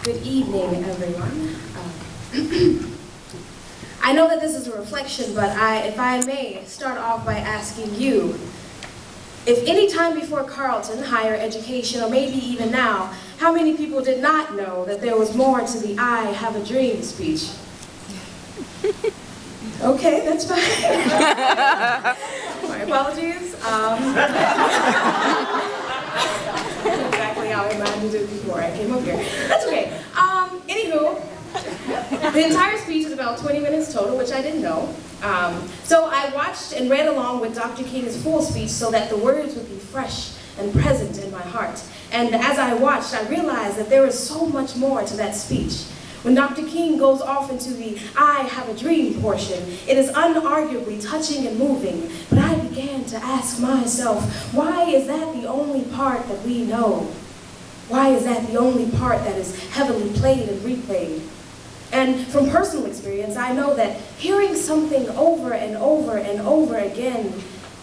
Good evening, everyone. I know that this is a reflection, but if I may start off by asking you, if any time before Carleton, higher education, or maybe even now, how many people did not know that there was more to the I Have a Dream speech? Okay, that's fine. My apologies. Exactly how I imagined it before I came up here. That's okay. Anywho, the entire speech is about 20 minutes total, which I didn't know. So I watched and read along with Dr. King's full speech so that the words would be fresh and present in my heart. And as I watched, I realized that there is so much more to that speech. When Dr. King goes off into the I have a dream portion, it is unarguably touching and moving, but I began to ask myself, why is that the only part that we know? Why is that the only part that is heavily played and replayed? And from personal experience, I know that hearing something over and over and over again,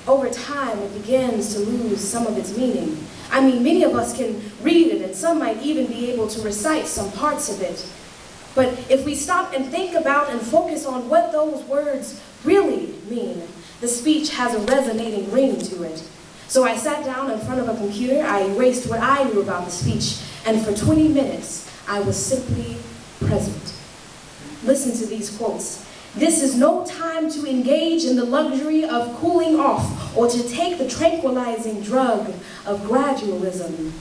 over time, it begins to lose some of its meaning. I mean, many of us can read it, and some might even be able to recite some parts of it. But if we stop and think about and focus on what those words really mean, the speech has a resonating ring to it. So I sat down in front of a computer, I erased what I knew about the speech, and for 20 minutes, I was simply present. Listen to these quotes. "This is no time to engage in the luxury of cooling off or to take the tranquilizing drug of gradualism.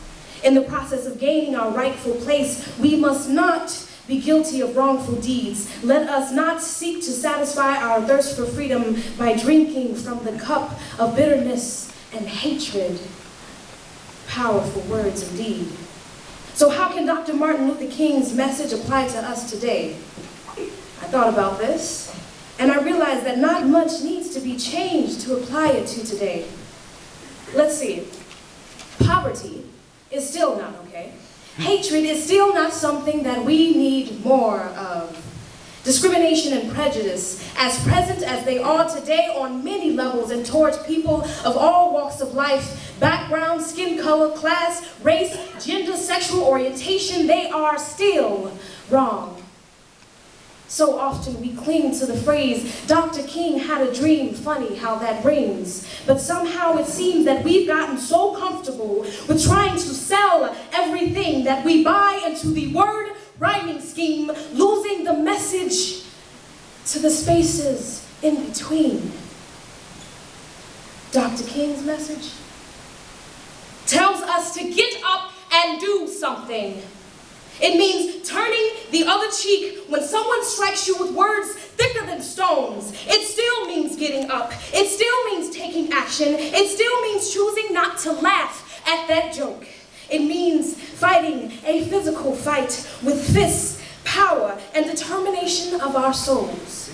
In the process of gaining our rightful place, we must not be guilty of wrongful deeds. Let us not seek to satisfy our thirst for freedom by drinking from the cup of bitterness and hatred." Powerful words indeed. So how can Dr. Martin Luther King's message apply to us today? I thought about this, and I realized that not much needs to be changed to apply it to today. Let's see. Poverty is still not okay. Hatred is still not something that we need more of. Discrimination and prejudice, as present as they are today on many levels and towards people of all walks of life, background, skin color, class, race, gender, sexual orientation, they are still wrong. So often we cling to the phrase, Dr. King had a dream, funny how that rings. But somehow it seems that we've gotten so comfortable with trying to sell everything that we buy into the word rhyming scheme, losing the message to the spaces in between. Dr. King's message tells us to get up and do something. It means turning the other cheek when someone strikes you with words thicker than stones. It still means getting up. It still means taking action. It still means choosing not to laugh at that joke. It means fighting a physical fight with fists, power, and determination of our souls.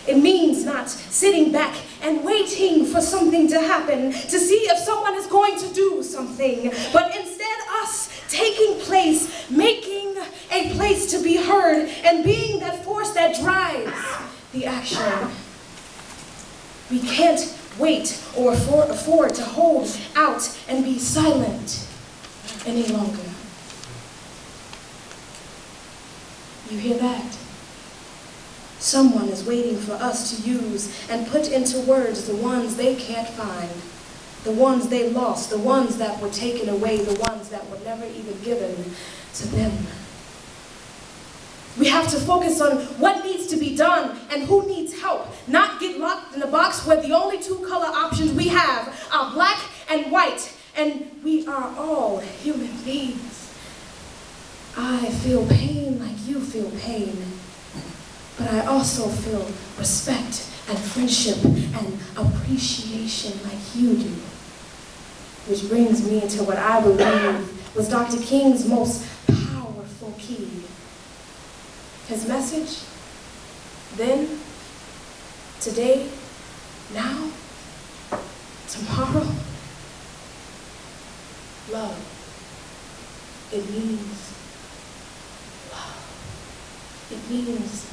It means not sitting back and waiting for something to happen to see if someone is going to do something, but instead us taking place, making a place to be heard, and being that force that drives the action. We can't wait or afford to hold out and be silent any longer. You hear that? Someone is waiting for us to use and put into words the ones they can't find, the ones they lost, the ones that were taken away, the ones that were never even given to them. We have to focus on what needs to be done and who needs help, not get locked in a box where the only two color options we have are black and white, and we are all human beings. I feel pain like you feel pain. But I also feel respect and friendship and appreciation like you do. Which brings me to what I believe was Dr. King's most powerful key. His message, then, today, now, tomorrow, love. It means love. It means